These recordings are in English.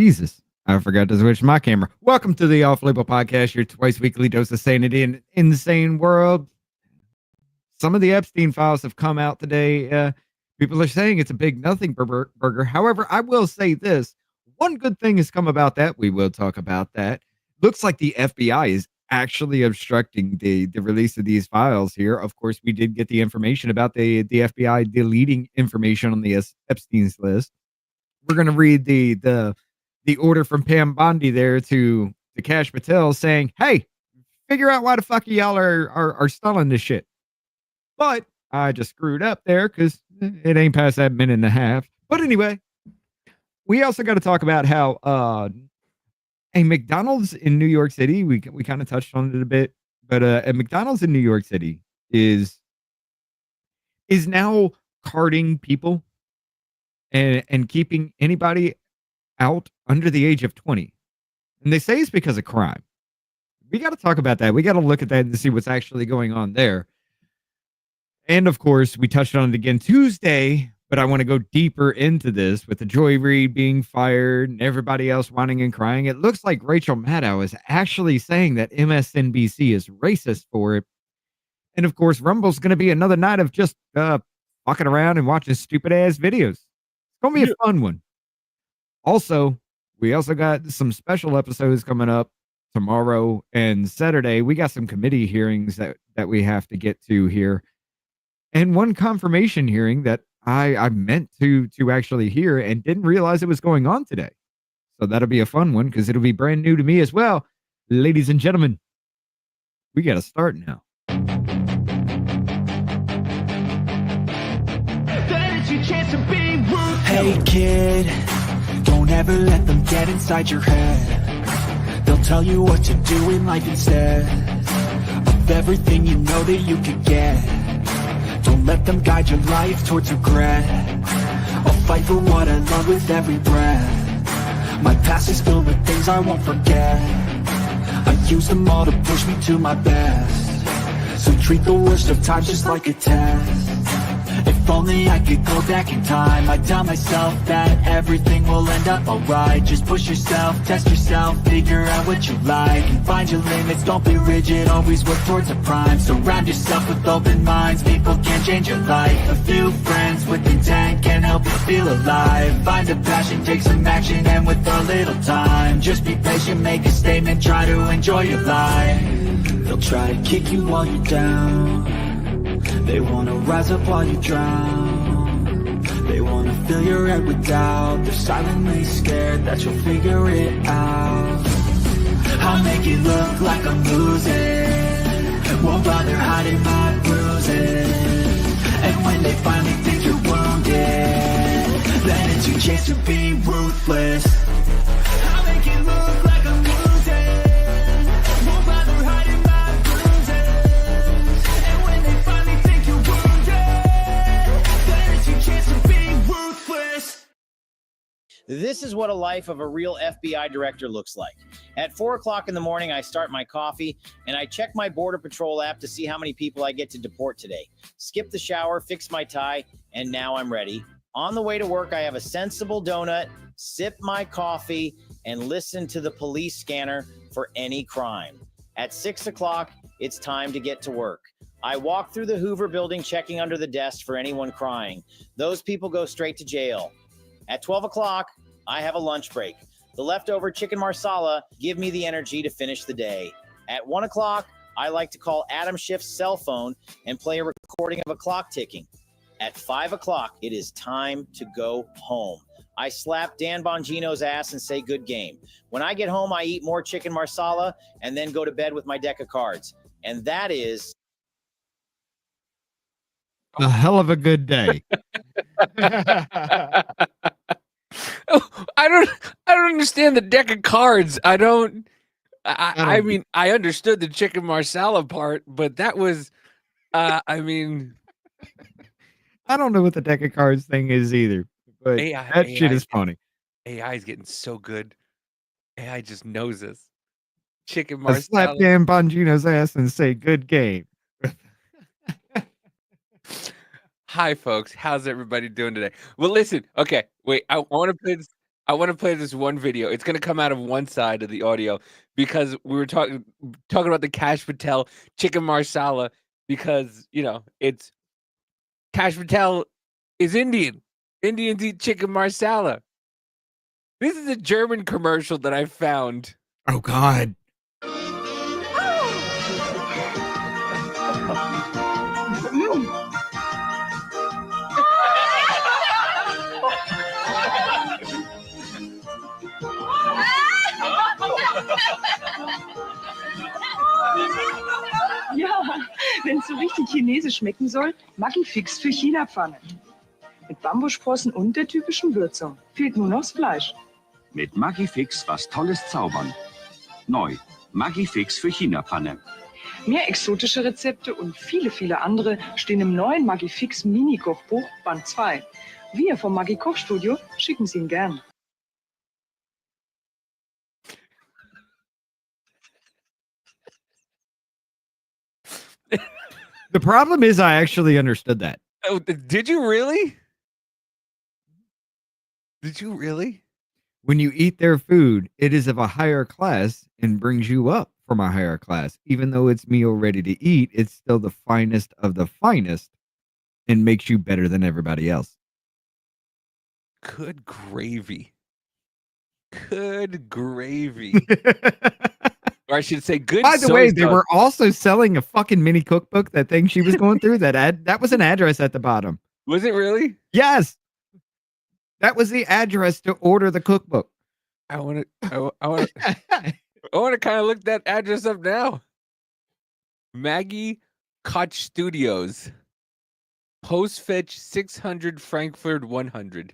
Jesus, I forgot to switch my camera. Welcome to the Off Label Podcast, your twice weekly dose of sanity in an insane world. Some of the Epstein files have come out today. People are saying it's a big nothing burger. However, I will say this. One good thing has come about that. We will talk about that. Looks like the FBI is actually obstructing the release of these files here. Of course, we did get the information about the FBI deleting information on the Epstein's list. We're going to read the order from Pam Bondi there to Cash Patel saying, hey, figure out why the fuck y'all are stalling this shit. But I just screwed up there because it ain't past that minute and a half. But anyway, we also got to talk about how a McDonald's in New York City, we kind of touched on it a bit, but a McDonald's in New York City is now carding people and keeping anybody out under the age of 20. And they say it's because of crime. We got to talk about that. We got to look at that and see what's actually going on there. And of course, we touched on it again Tuesday, but I want to go deeper into this with the Joy Reid being fired and everybody else whining and crying. It looks like Rachel Maddow is actually saying that MSNBC is racist for it. And of course, Rumble's going to be another night of just fucking around and watching stupid ass videos. It's going to be a fun one. Also, we also got some special episodes coming up tomorrow and Saturday. We got some committee hearings that we have to get to here. And one confirmation hearing that I meant to actually hear and didn't realize it was going on today. So that'll be a fun one because it'll be brand new to me as well. Ladies and gentlemen, we got to start now. Hey kid, don't ever let them get inside your head. They'll tell you what to do in life instead of everything you know that you could get. Don't let them guide your life towards regret. I'll fight for what I love with every breath. My past is filled with things I won't forget. I use them all to push me to my best. So treat the worst of times just like a test. If only I could go back in time, I'd tell myself that everything will end up alright. Just push yourself, test yourself, figure out what you like, and find your limits, don't be rigid, always work towards a prime. Surround yourself with open minds, people can change your life. A few friends with intent can help you feel alive. Find a passion, take some action, and with a little time, just be patient, make a statement, try to enjoy your life. They'll try to kick you while you're down. They wanna rise up while you drown. They wanna fill your head with doubt. They're silently scared that you'll figure it out. I'll make it look like I'm losing. Won't bother hiding my bruises. And when they finally think you're wounded, then it's your chance to be ruthless. I'll make it look like I'm losing. Won't bother hiding my bruises. And when they finally think you're wounded, then it's your chance to be ruthless. This is what a life of a real FBI director looks like. At 4 o'clock in the morning, I start my coffee and I check my Border Patrol app to see how many people I get to deport today. Skip the shower, fix my tie, and now I'm ready. On the way to work, I have a sensible donut, sip my coffee, and listen to the police scanner for any crime. At 6 o'clock, it's time to get to work. I walk through the Hoover building checking under the desk for anyone crying. Those people go straight to jail. At 12 o'clock, I have a lunch break. The leftover chicken marsala give me the energy to finish the day. At 1 o'clock, I like to call Adam Schiff's cell phone and play a recording of a clock ticking. At 5 o'clock, it is time to go home. I slap Dan Bongino's ass and say good game. When I get home, I eat more chicken marsala and then go to bed with my deck of cards. And that is a hell of a good day. I don't understand the deck of cards. I mean, I understood the chicken marsala part, but that was, I mean, I don't know what the deck of cards thing is either, but that shit is funny. AI is getting so good. AI just knows us. Chicken I marsala. slap Dan Bongino's ass and say good game. Hi, folks. How's everybody doing today? Well, listen. Okay, wait. I want to I want to play this one video. It's going to come out of one side of the audio because we were talking about the Kash Patel chicken marsala because, it's Kash Patel is Indian. Indians eat chicken marsala. This is a German commercial that I found. Oh, God. Ja, wenn es so richtig chinesisch schmecken soll, Maggi-Fix für China-Pfanne. Mit Bambussprossen und der typischen Würzung. Fehlt nur noch das Fleisch. Mit Maggi-Fix was Tolles zaubern. Neu, Maggi-Fix für China-Pfanne. Mehr exotische Rezepte und viele, viele andere stehen im neuen Maggi-Fix Mini-Kochbuch Band 2. Wir vom Maggi-Kochstudio schicken es Ihnen gern. The problem is I actually understood that. Oh, did you really? Did you really? When you eat their food, it is of a higher class and brings you up from a higher class. Even though it's meal ready to eat, it's still the finest of the finest and makes you better than everybody else. Good gravy. Good gravy. Or I should say good. By the way, they were also selling a fucking mini cookbook, that thing she was going through. That was an address at the bottom. Was it really? Yes. That was the address to order the cookbook. I want to kind of look that address up now. Maggie Koch Studios. Post Fetch 600 Frankfurt 100.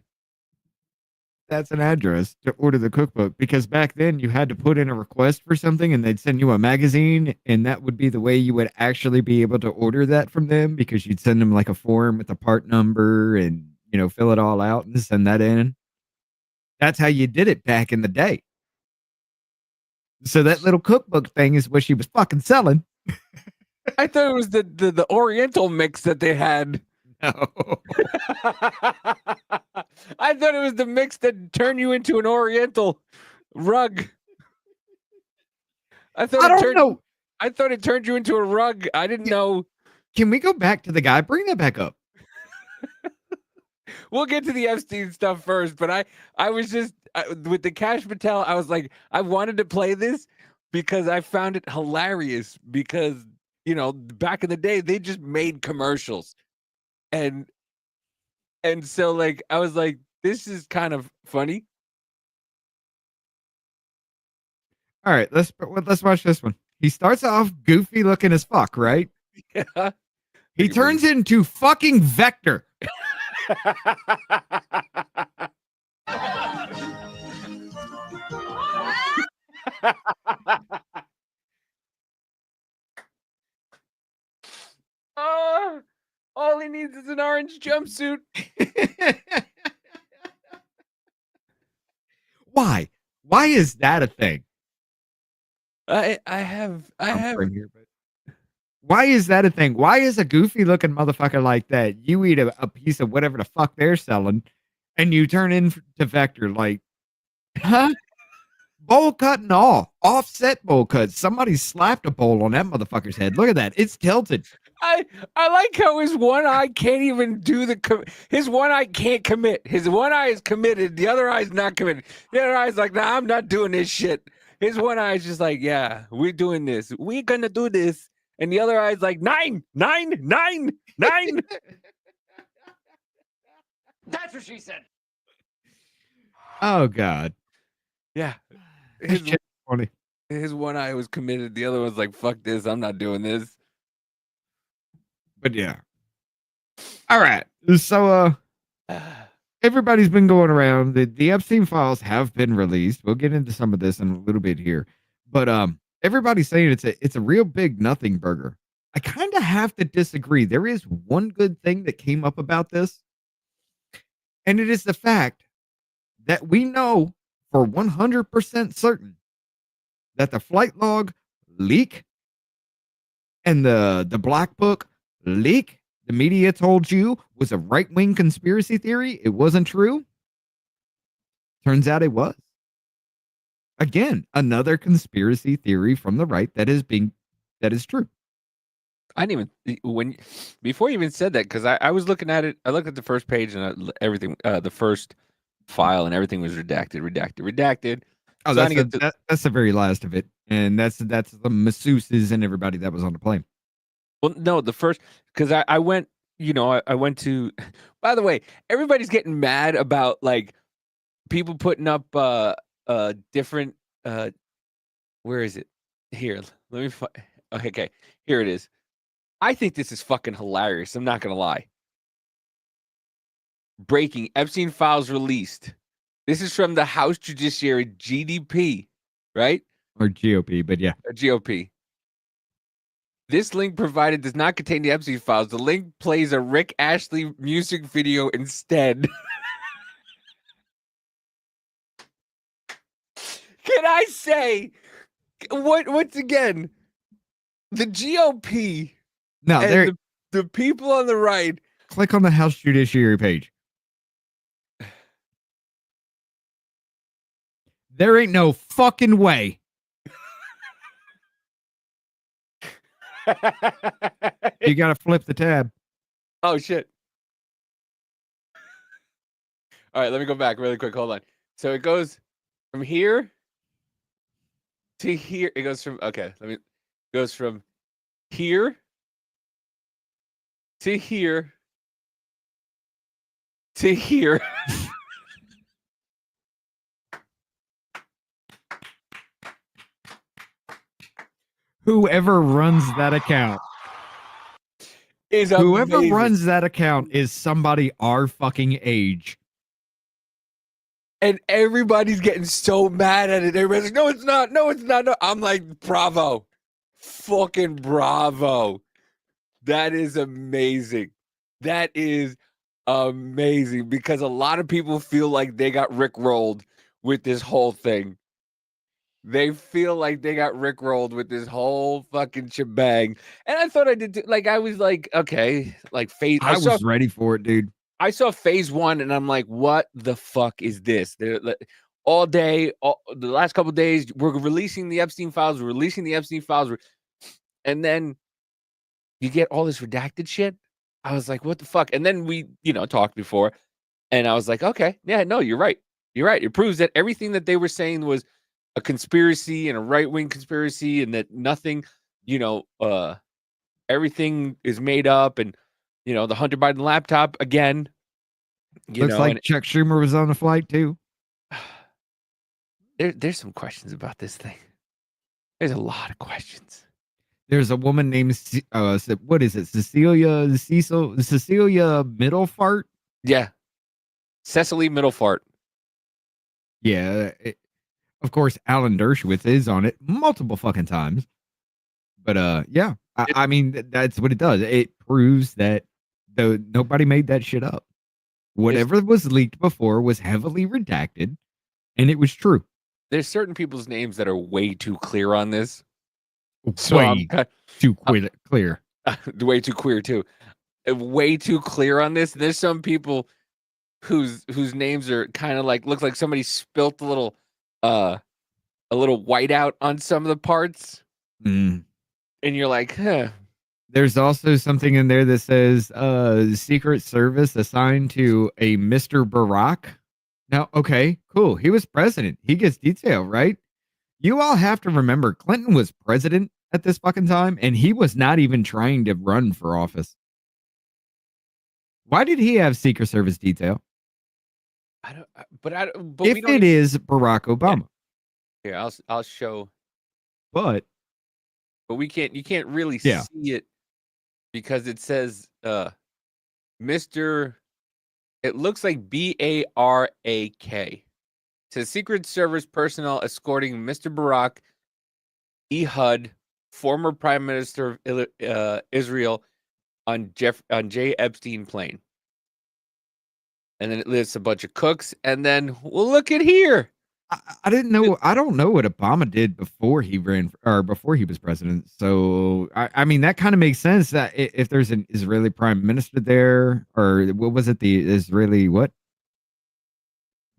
That's an address to order the cookbook, because back then you had to put in a request for something and they'd send you a magazine, and that would be the way you would actually be able to order that from them, because you'd send them like a form with a part number and, fill it all out and send that in. That's how you did it back in the day. So that little cookbook thing is what she was fucking selling. I thought it was the Oriental mix that they had. No. I thought it was the mix that turned you into an Oriental rug. I don't know. I thought it turned you into a rug. I didn't know. Can we go back to the guy? Bring that back up. We'll get to the Epstein stuff first, but I was just with the Kash Patel. I was like, I wanted to play this because I found it hilarious, because back in the day they just made commercials. And so, like, I was like, this is kind of funny. All right, let's watch this one. He starts off goofy looking as fuck, right? Yeah. He turns into fucking Vector. All he needs is an orange jumpsuit. Why? Why is that a thing? I have. Here, but why is that a thing? Why is a goofy looking motherfucker like that? You eat a piece of whatever the fuck they're selling, and you turn into Vector. Like, huh? Bowl cut and all. Offset bowl cut. Somebody slapped a bowl on that motherfucker's head. Look at that. It's tilted. I like how his one eye can't even do his one eye can't commit. His one eye is committed. The other eye is not committed. The other eye is like, nah, I'm not doing this shit. His one eye is just like, yeah, we're doing this. We're going to do this. And the other eye is like, 9, 9, 9, 9. That's what she said. Oh, God. Yeah. Funny. His one eye was committed. The other one's like, fuck this. I'm not doing this. But yeah. All right. So everybody's been going around. The Epstein files have been released. We'll get into some of this in a little bit here. But everybody's saying it's a real big nothing burger. I kind of have to disagree. There is one good thing that came up about this. And it is the fact that we know for 100% certain that the flight log leak and the black book leak the media told you was a right-wing conspiracy theory. It wasn't true. Turns out it was. Again, another conspiracy theory from the right that is true. I didn't even before you even said that, because I was looking at it. I looked at the first page and everything, the first file, and everything was redacted. Oh, So that's the very last of it, and that's the masseuses and everybody that was on the plane. Well, no, the first, because I went, I went to. By the way, everybody's getting mad about like people putting up different. Where is it? Here, let me find. Okay, here it is. I think this is fucking hilarious. I'm not gonna lie. Breaking: Epstein files released. This is from the House Judiciary, GDP, right? Or GOP, but yeah. Or GOP. This link provided does not contain the Epstein files. The link plays a Rick Astley music video instead. Can I say, once again, the GOP No, and the people on the right. Click on the House Judiciary page. There ain't no fucking way. You got to flip the tab. Oh, shit. All right, let me go back really quick. Hold on. So it goes from here to here. It goes from, it goes from here to here to here. Whoever runs that account is whoever amazing. runs that account is somebody our fucking age. And everybody's getting so mad at it. Everybody's like, no, it's not. No, it's not. No. I'm like, bravo. Fucking bravo. That is amazing. That is amazing, because a lot of people feel like they got rickrolled with this whole thing. They feel like they got rickrolled with this whole fucking shebang. And I thought I did too. Like, I was like, okay, like phase. I was ready for it, dude. I saw phase one and I'm like, what the fuck is this? All day, the last couple of days, we're releasing the Epstein files, and then you get all this redacted shit. I was like, what the fuck? And then we, talked before, and I was like, okay, yeah, no, you're right. You're right. It proves that everything that they were saying was a conspiracy and a right-wing conspiracy, and that nothing, everything is made up, and the Hunter Biden laptop again. Looks like Chuck Schumer was on the flight too. There's some questions about this thing. There's a lot of questions. There's a woman named what is it? Cecilia Middlefart? Yeah. Cecily Middlefart. Yeah. Of course, Alan Dershowitz is on it multiple fucking times. But yeah, I mean, that's what it does. It proves that nobody made that shit up. Whatever was leaked before was heavily redacted, and it was true. There's certain people's names that are way too clear on this. Way too clear. Way too queer too. Way too clear on this. There's some people whose names are kind of like, look like somebody spilt a little whiteout on some of the parts. Mm. And you're like, huh. There's also something in there that says Secret Service assigned to a Mr. Barack. Now, okay, cool. He was president. He gets detail, right? You all have to remember Clinton was president at this fucking time, and he was not even trying to run for office. Why did he have Secret Service detail? But if it is Barack Obama. Yeah, I'll show. But you can't really see it, because it says Mr. It looks like Barak. It says Secret Service personnel escorting Mr. Barack Ehud, former Prime Minister of Israel, on J. Epstein plane. And then it lists a bunch of cooks, and then, well, look at here. I didn't know. I don't know what Obama did before he ran or before he was president. So I mean, that kind of makes sense that if there's an Israeli prime minister there, or what was it? The Israeli what?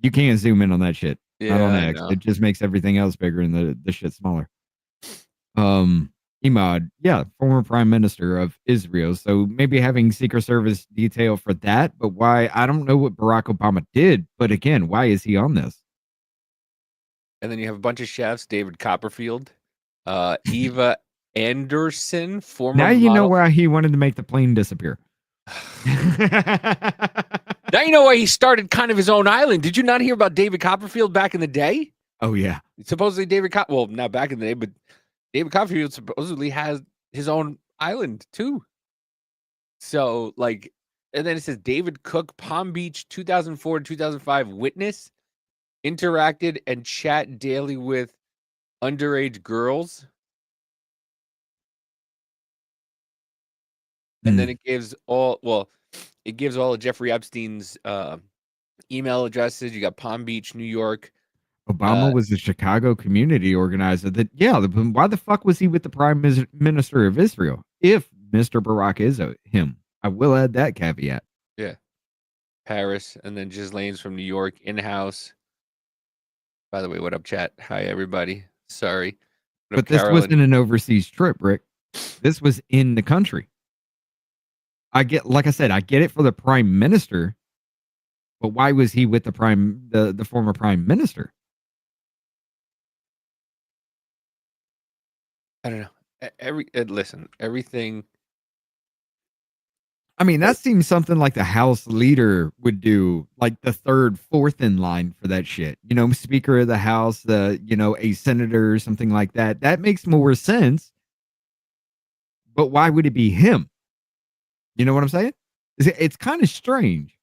You can't zoom in on that shit. Not Yeah, on I X. know. It just makes everything else bigger and the shit smaller. Emad, yeah, former prime minister of Israel. So maybe having Secret Service detail for that, but why? I don't know what Barack Obama did, but again, why is he on this? And then you have a bunch of chefs: David Copperfield, Eva Anderson, former Now you know model. why he wanted to make the plane disappear. Now you know why he started kind of his own island. Did you not hear about David Copperfield back in the day? Oh yeah, Supposedly well, not back in the day, but David Copperfield supposedly has his own island too. So like, and then it says David Cook, Palm Beach, 2004 to 2005 witness, interacted and chat daily with underage girls. And then it gives all of Jeffrey Epstein's email addresses. You got Palm Beach, New York. Obama was a Chicago community organizer. Why the fuck was he with the prime minister of Israel? If Mr. Barack is him, I will add that caveat. Yeah, Paris, and then Ghislaine's from New York, in-house. By the way, what up, chat? Hi, everybody. Sorry. But this wasn't an overseas trip, Rick. This was in the country. Like I said, I get it for the prime minister, but why was he with the former prime minister? I don't know. Listen, everything. I mean, that seems something like the House leader would do, like the third, fourth in line for that shit. You know, Speaker of the House, a senator or something like that. That makes more sense. But why would it be him? You know what I'm saying? It's kind of strange.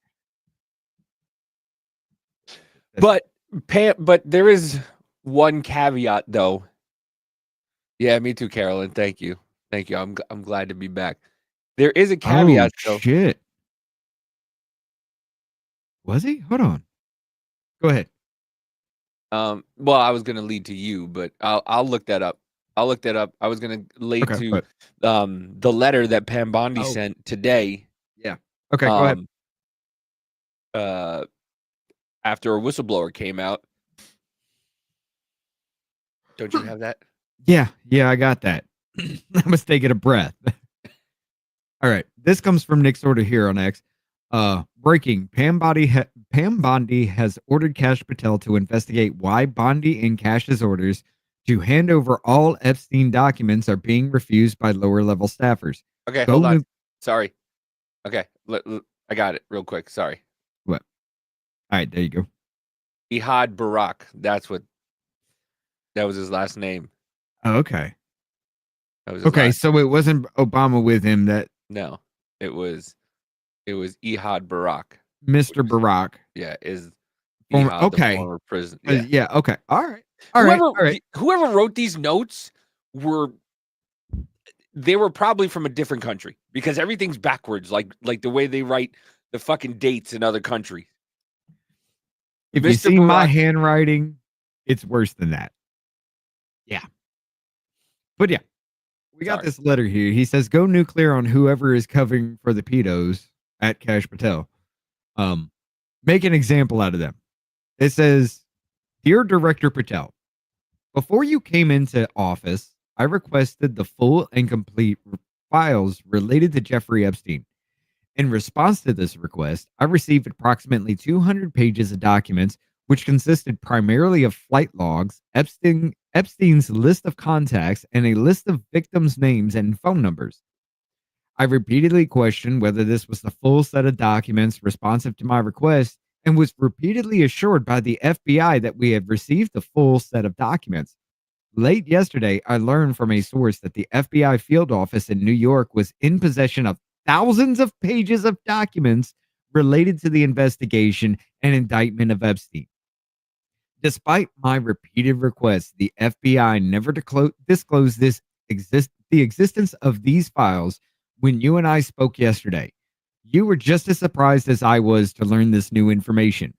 But there is one caveat, though. Yeah, me too, Carolyn. Thank you. I'm glad to be back. There is a caveat, though. Shit. Was he? Hold on. Go ahead. Well, I was gonna lead to you, but I'll look that up. I was gonna lead to the letter that Pam Bondi sent today. Yeah. Okay, go ahead. After a whistleblower came out. Don't you have that? Yeah, I got that. I was taking a breath. All right. This comes from Nick Sorter here on X. Breaking. Pam Bondi has ordered Cash Patel to investigate why Bondi and Cash's orders to hand over all Epstein documents are being refused by lower level staffers. Okay, hold on. Sorry. Okay, I got it real quick. Sorry. What? All right, there you go. Ehud Barak. That was his last name. Oh, okay. Okay, so it wasn't Obama with him that. No, it was Ehud Barak. Mr. Barak. Yeah, is Ehud, the former president. Yeah, okay. All right. Whoever wrote these notes were probably from a different country because everything's backwards, like the way they write the fucking dates in other countries. If you see my handwriting, it's worse than that. Yeah. But yeah, we got this letter here. He says, go nuclear on whoever is covering for the pedos at Cash Patel. Make an example out of them. It says, Dear Director Patel, before you came into office, I requested the full and complete files related to Jeffrey Epstein. In response to this request, I received approximately 200 pages of documents, which consisted primarily of flight logs, Epstein's list of contacts, and a list of victims' names and phone numbers. I repeatedly questioned whether this was the full set of documents responsive to my request and was repeatedly assured by the FBI that we had received the full set of documents. Late yesterday, I learned from a source that the FBI field office in New York was in possession of thousands of pages of documents related to the investigation and indictment of Epstein. Despite my repeated requests, the FBI never disclosed the existence of these files when you and I spoke yesterday. You were just as surprised as I was to learn this new information.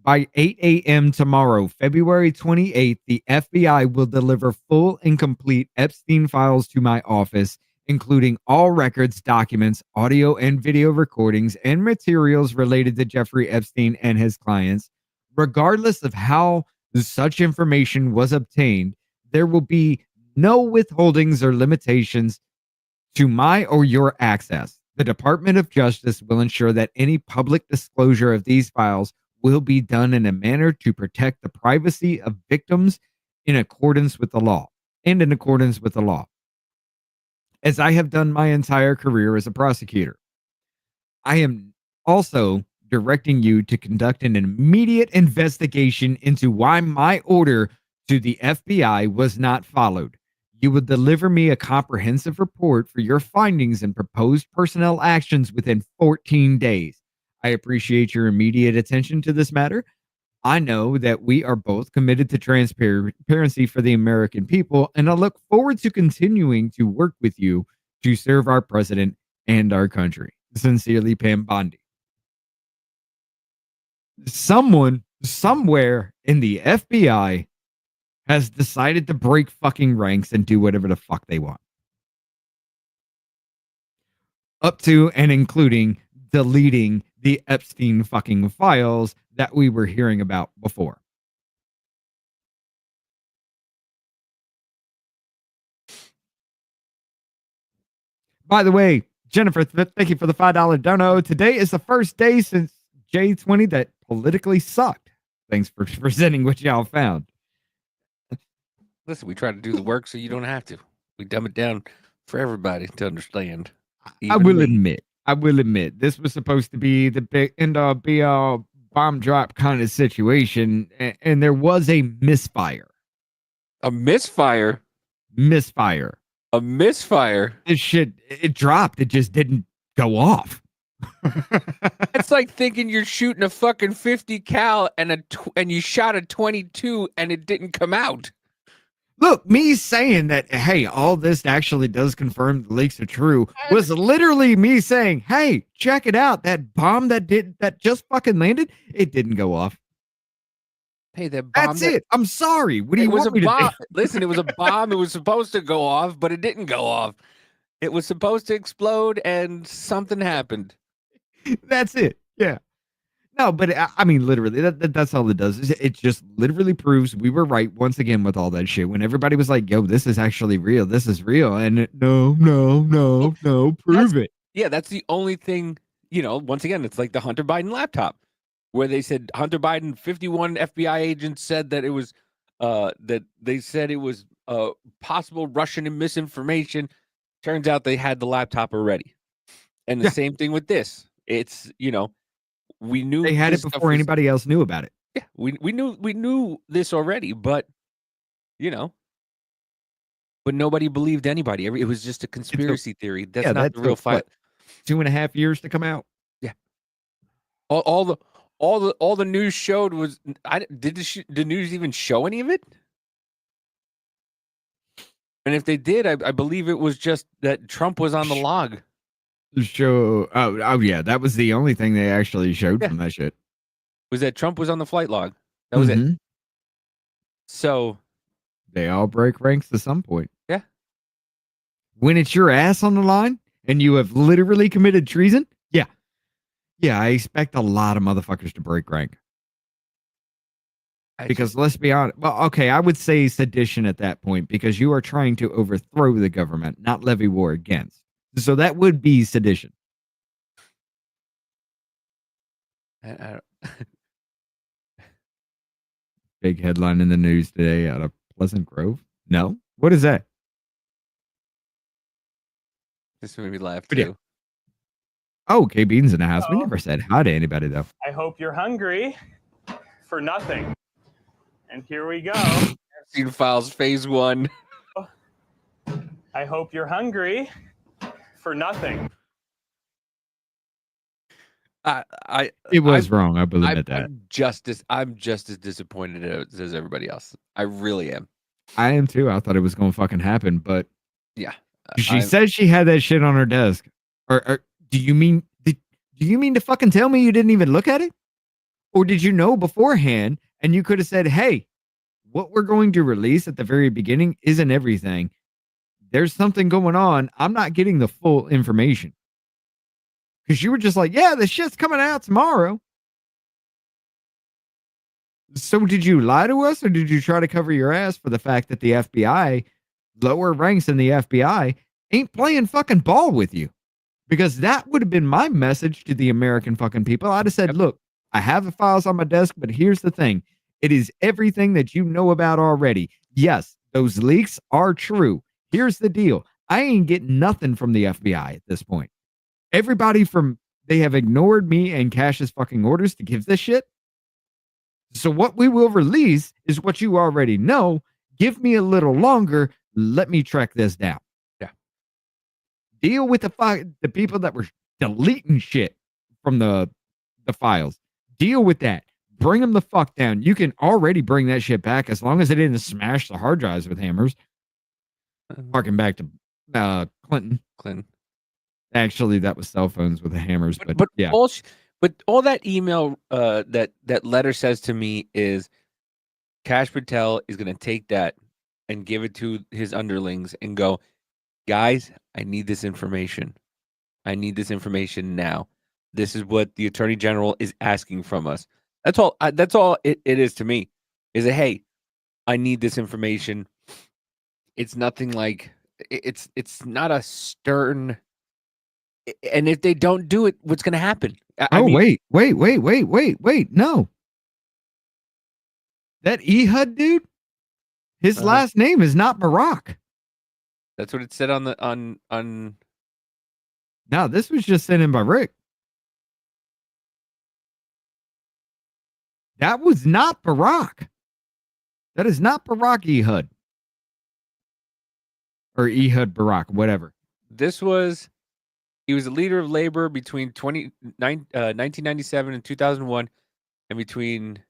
By 8 a.m. tomorrow, February 28th, the FBI will deliver full and complete Epstein files to my office, including all records, documents, audio and video recordings, and materials related to Jeffrey Epstein and his clients, regardless of how such information was obtained, there will be no withholdings or limitations to my or your access. The Department of Justice will ensure that any public disclosure of these files will be done in a manner to protect the privacy of victims in accordance with the law and in accordance with the law, as I have done my entire career as a prosecutor. I am also directing you to conduct an immediate investigation into why my order to the FBI was not followed. You will deliver me a comprehensive report for your findings and proposed personnel actions within 14 days. I appreciate your immediate attention to this matter. I know that we are both committed to transparency for the American people, and I look forward to continuing to work with you to serve our president and our country. Sincerely, Pam Bondi. Someone somewhere in the FBI has decided to break fucking ranks and do whatever the fuck they want. Up to and including deleting the Epstein fucking files that we were hearing about before. By the way, Jennifer, thank you for the $5 dono. Today is the first day since J20 that politically sucked. Thanks for presenting what y'all found. Listen, we try to do the work so you don't have to. We dumb it down for everybody to understand. I will admit, this was supposed to be the big be a bomb drop kind of situation, and there was a misfire. A misfire? Misfire. A misfire? This shit, it dropped. It just didn't go off. It's like thinking you're shooting a fucking 50 cal and you shot a 22 and it didn't come out. Look, me saying that, hey, all this actually does confirm the leaks are true was literally me saying, hey, check it out. That bomb that just fucking landed, it didn't go off. Hey, that bomb. That's it. I'm sorry. What do you want me to do? Listen, it was a bomb. It was supposed to go off, but it didn't go off. It was supposed to explode and something happened. That's it. Yeah. No, but I mean, literally, that's all it does. It just literally proves we were right once again with all that shit. When everybody was like, yo, this is actually real. This is real. And no, prove it. Yeah, that's the only thing, once again, it's like the Hunter Biden laptop where they said Hunter Biden, 51 FBI agents said that it was, that they said it was possible Russian misinformation. Turns out they had the laptop already. And the same thing with this. It's, we knew they had it before anybody else knew about it. Yeah, we knew this already, but but nobody believed anybody. It was just a conspiracy theory. That's not the real fight. 2.5 years to come out. Yeah. All the news showed was did the news even show any of it? And if they did, I believe it was just that Trump was on the log. Show oh yeah, that was the only thing they actually showed from that shit. Was that Trump was on the flight log. That was it. So they all break ranks at some point. Yeah. When it's your ass on the line and you have literally committed treason, yeah, I expect a lot of motherfuckers to break rank. Because let's be honest, well, okay, I would say sedition at that point because you are trying to overthrow the government, not levy war against. So that would be sedition. Big headline in the news today out of Pleasant Grove. No? What is that? This made me laugh too. Oh, K Bean's in the house. We never said hi to anybody though. I hope you're hungry for nothing. And here we go. Epstein Files Phase 1. I hope you're hungry for nothing. It was wrong. I believe that. I'm just as disappointed as everybody else. I really am. I am too. I thought it was going to fucking happen, but yeah. She said she had that shit on her desk. Or do you mean to fucking tell me you didn't even look at it? Or did you know beforehand and you could have said, "Hey, what we're going to release at the very beginning isn't everything. There's something going on. I'm not getting the full information." Because you were just like, "Yeah, the shit's coming out tomorrow." So did you lie to us, or did you try to cover your ass for the fact that the FBI, lower ranks in the FBI, ain't playing fucking ball with you? Because that would have been my message to the American fucking people. I'd have said, look, I have the files on my desk, but here's the thing. It is everything that you know about already. Yes, those leaks are true. Here's the deal. I ain't getting nothing from the FBI at this point. They have ignored me and Cash's fucking orders to give this shit. So what we will release is what you already know. Give me a little longer. Let me track this down. Yeah. Deal with the people that were deleting shit from the files. Deal with that. Bring them the fuck down. You can already bring that shit back as long as they didn't smash the hard drives with hammers. Harking back to Clinton. Actually, that was cell phones with the hammers, but yeah. All that email, that letter says to me is, Kash Patel is going to take that and give it to his underlings and go, guys, I need this information. I need this information now. This is what the Attorney General is asking from us. That's all. That's all it is to me. Is that, hey, I need this information. It's nothing like it's not a stern. And if they don't do it, what's going to happen? Wait. No. That Ehud dude, his last name is not Barack. That's what it said on. No, this was just sent in by Rick. That was not Barack. That is not Barack Ehud. Or Ehud Barack, whatever. He was a leader of labor between 1997 and 2001, and between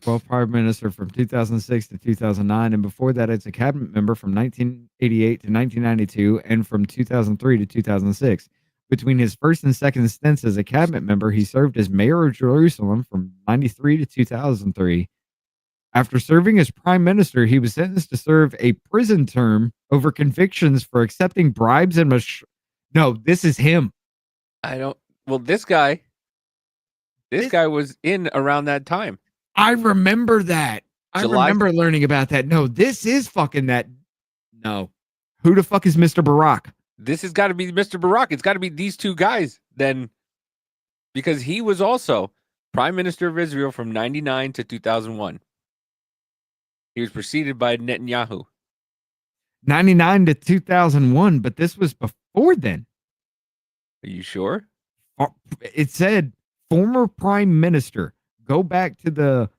12th Prime Minister from 2006 to 2009, and before that, it's a cabinet member from 1988 to 1992, and from 2003 to 2006. Between his first and second stints as a cabinet member, he served as mayor of Jerusalem from 93 to 2003. After serving as prime minister, he was sentenced to serve a prison term over convictions for accepting bribes and No, this is him. This guy was in around that time. I remember that. I remember learning about that. No, this is fucking that. No. Who the fuck is Mr. Barack? This has got to be Mr. Barack. It's got to be these two guys then, because he was also prime minister of Israel from 99 to 2001. He was preceded by Netanyahu. 99 to 2001, but this was before then. Are you sure? It said former prime minister. Go back to the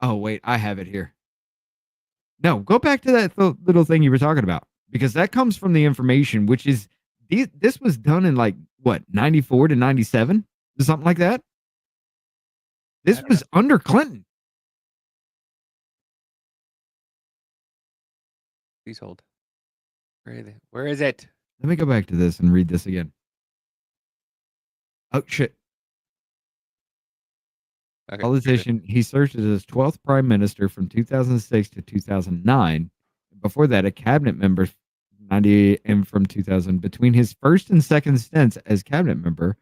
oh, wait, I have it here. No, go back to that little thing you were talking about, because that comes from the information, which is, this was done in like, what, 94 to 97? Something like that? This was under Clinton. Please hold. Where is it? Let me go back to this and read this again. Oh, shit. Okay. Politician, he served as his 12th prime minister from 2006 to 2009. Before that, a cabinet member 90 and from 2000. Between his first and second stints as cabinet member,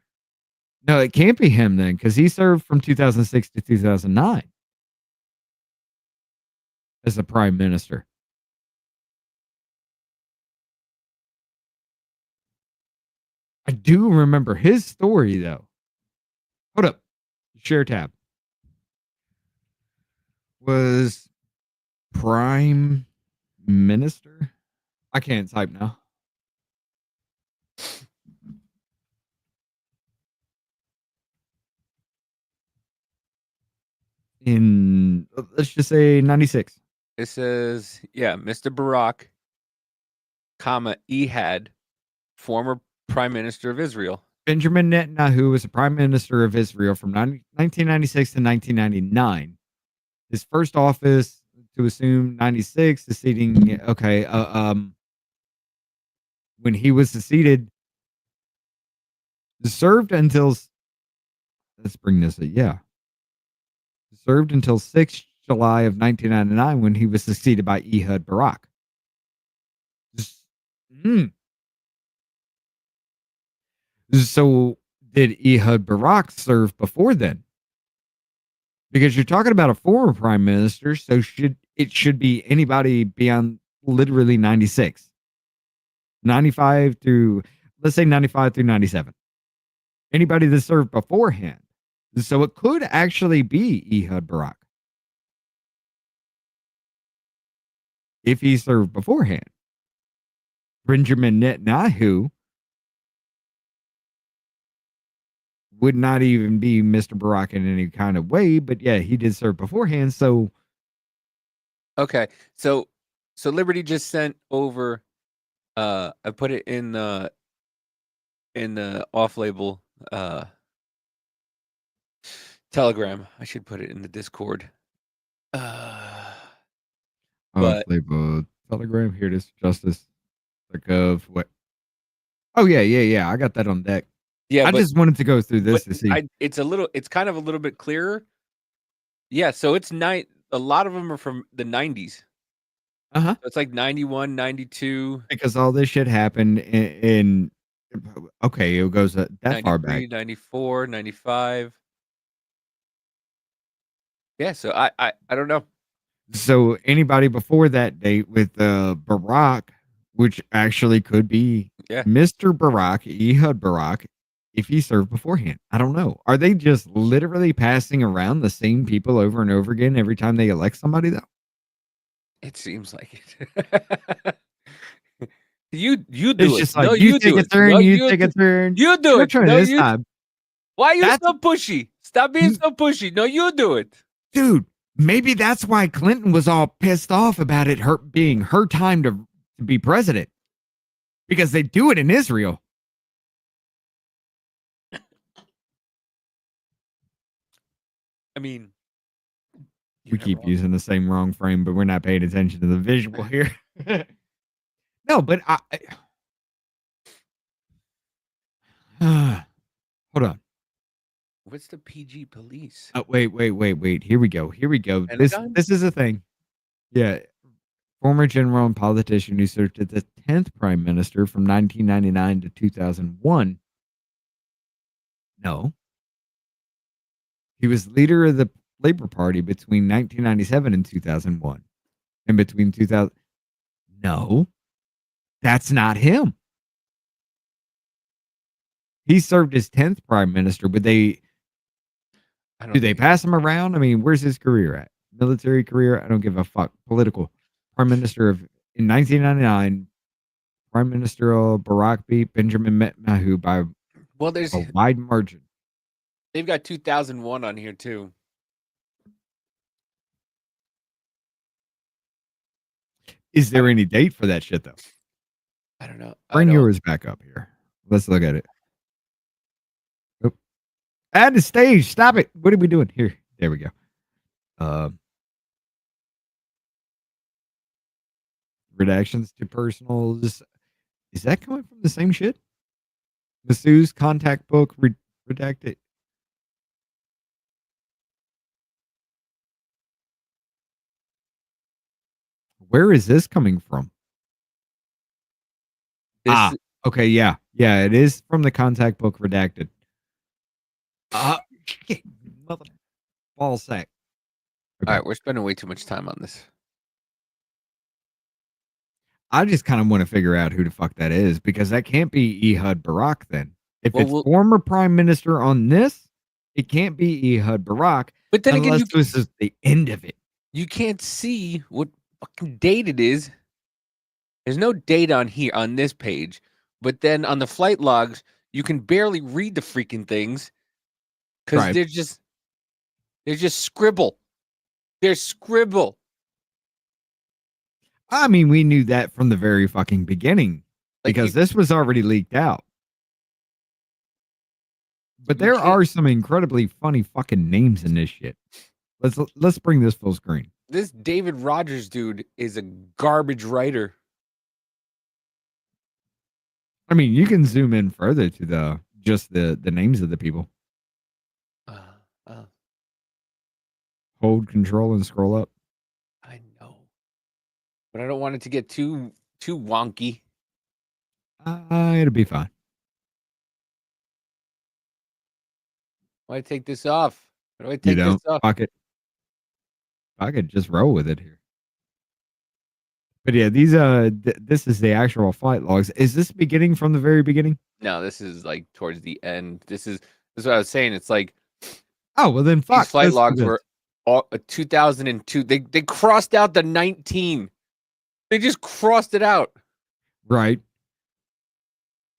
no, it can't be him then, because he served from 2006 to 2009 as the prime minister. I do remember his story, though. Hold up. Share tab. Was prime minister? I can't type now. In, let's just say 96. It says, yeah, Mr. Barack, Ehud, former prime minister of Israel. Benjamin Netanyahu was the prime minister of Israel from 1996 to 1999. His first office to assume 96, succeeding. Okay. When he was succeeded, served until. Let's bring this up. Yeah. Served until 6th July of 1999 when he was succeeded by Ehud Barak. So did Ehud Barak serve before then? Because you're talking about a former prime minister, so it should be anybody beyond literally 96. 95 through, let's say 95 through 97. Anybody that served beforehand. So it could actually be Ehud Barak if he served beforehand. Benjamin Netanyahu would not even be Mr. Barak in any kind of way, but yeah, he did serve beforehand. So Okay, so Liberty just sent over. I put it in the off-label Telegram. I should put it in the Discord. But label Telegram, here it is, Justice. Like of what? Oh yeah. I got that on deck. yeah, I just wanted to go through this to see. it's kind of a little bit clearer. Yeah, so it's a lot of them are from the 90s. Uh-huh. So it's like 91, 92. Because all this shit happened in okay, it goes that far back. 94, 95. Yeah, so I don't know. So anybody before that date with Barack, which actually could be Mr. Barack, Ehud Barak, if he served beforehand. I don't know. Are they just literally passing around the same people over and over again every time they elect somebody, though? It seems like it. You do It's it. just like, No, you you take do a it. turn, No, you take a turn. You do Your it. turn No, this time. Why are you That's- so pushy? Stop being so pushy. No, you do it. Dude, maybe that's why Clinton was all pissed off about it being her time to be president. Because they do it in Israel. I mean, we keep using the same wrong frame, but we're not paying attention to the visual here. No, but hold on. What's the PG police? Wait. Here we go. Pentagon? This is a thing. Yeah. Former general and politician who served as the 10th prime minister from 1999 to 2001. No. He was leader of the Labor Party between 1997 and 2001. And between 2000. No. That's not him. He served as 10th prime minister, but do they pass him around? I mean, where's his career at? Military career? I don't give a fuck. Political. Prime Minister in 1999, Prime Minister Barack beat Benjamin Netanyahu by a wide margin. They've got 2001 on here too. Is there any date for that shit though? I don't know. Bring yours back up here. Let's look at it. Oh. Add the stage. Stop it. What are we doing here? There we go. Redactions to personals. Is that coming from the same shit? Masseu's contact book redacted. Where is this coming from? Okay, yeah, it is from the contact book redacted. Shit, mother ball sack. Okay. All right, we're spending way too much time on this. I just kind of want to figure out who the fuck that is because that can't be Ehud Barak then. If it's former prime minister on this, it can't be Ehud Barak. But then again, this is the end of it. You can't see what fucking date it is. There's no date on here on this page, but then on the flight logs, you can barely read the freaking things because they're just scribble. They're scribble. I mean, we knew that from the very fucking beginning because this was already leaked out. But there are some incredibly funny fucking names in this shit. Let's bring this full screen. This David Rogers dude is a garbage writer. I mean, you can zoom in further to the names of the people. Hold control and scroll up. I know, but I don't want it to get too wonky. It'll be fine. Why take this off? Why do I You take don't this off? fuck it. I could just roll with it here. But yeah, these this is the actual flight logs. Is this beginning from the very beginning? No, this is like towards the end. This is what I was saying. It's like Oh well, then fuck. these flight let's do logs this. were all, 2002. They crossed out the 19. They just crossed it out. Right.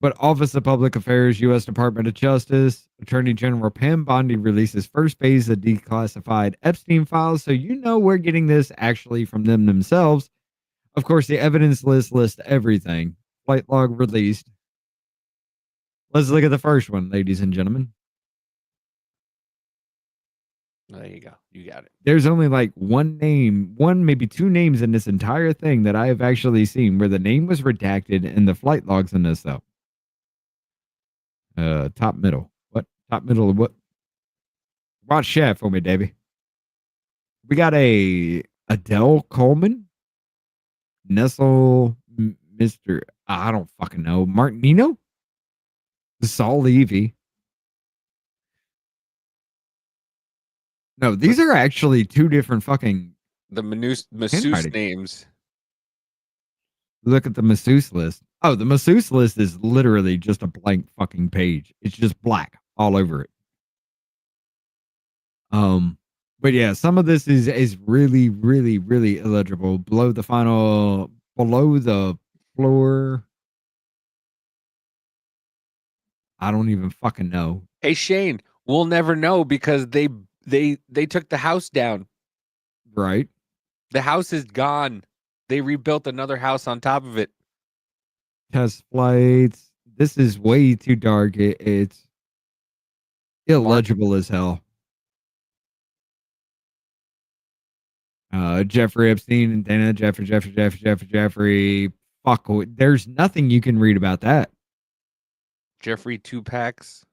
But Office of Public Affairs, U.S. Department of Justice, Attorney General Pam Bondi releases first phase of declassified Epstein files. So you know we're getting this actually from them themselves. Of course, the evidence list lists everything. Flight log released. Let's look at the first one, ladies and gentlemen. There you go. You got it. There's only like one name, one, maybe two names in this entire thing that I have actually seen where the name was redacted and the flight logs in this, though. Top middle. What? Top middle of what? Watch chat for me, Davey. We got a Adele Coleman, Nestle, Mr. I don't fucking know. Martinino, Saul Levy. No, these are actually two different fucking. The masseuse handwriting. names. Look at the masseuse list. Oh, the masseuse list is literally just a blank fucking page. It's just black all over it. But yeah, some of this is really, really, really illegible. Below the floor. I don't even fucking know. Hey Shane, we'll never know because they took the house down. Right. The house is gone. They rebuilt another house on top of it. Test flights. This is way too dark. It's illegible as hell. Jeffrey Epstein and Dana Jeffrey. Fuck. There's nothing you can read about that. Jeffrey 2-packs.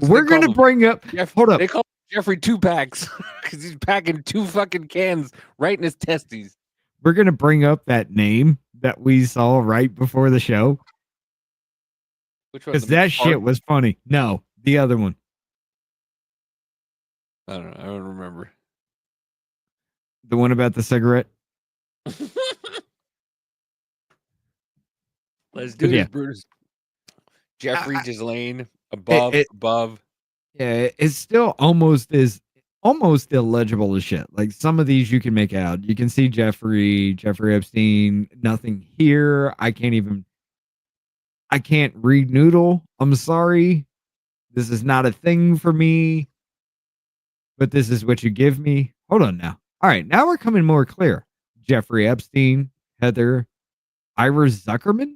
We're going to bring up. Hold up. They call him Jeffrey 2-packs because he's packing 2 fucking cans right in his testes. We're going to bring up that name that we saw right before the show. Which one? Because that shit was funny. No, the other one. I don't know. I don't remember. The one about the cigarette. Let's do this, Brutus. Jeffrey Ghislaine, above. Yeah, it's still almost illegible as shit. Like some of these you can make out. You can see Jeffrey Epstein, nothing here. I can't read noodle. I'm sorry. This is not a thing for me. But this is what you give me. Hold on now. All right, now we're coming more clear. Jeffrey Epstein, Heather, Ira Zuckerman,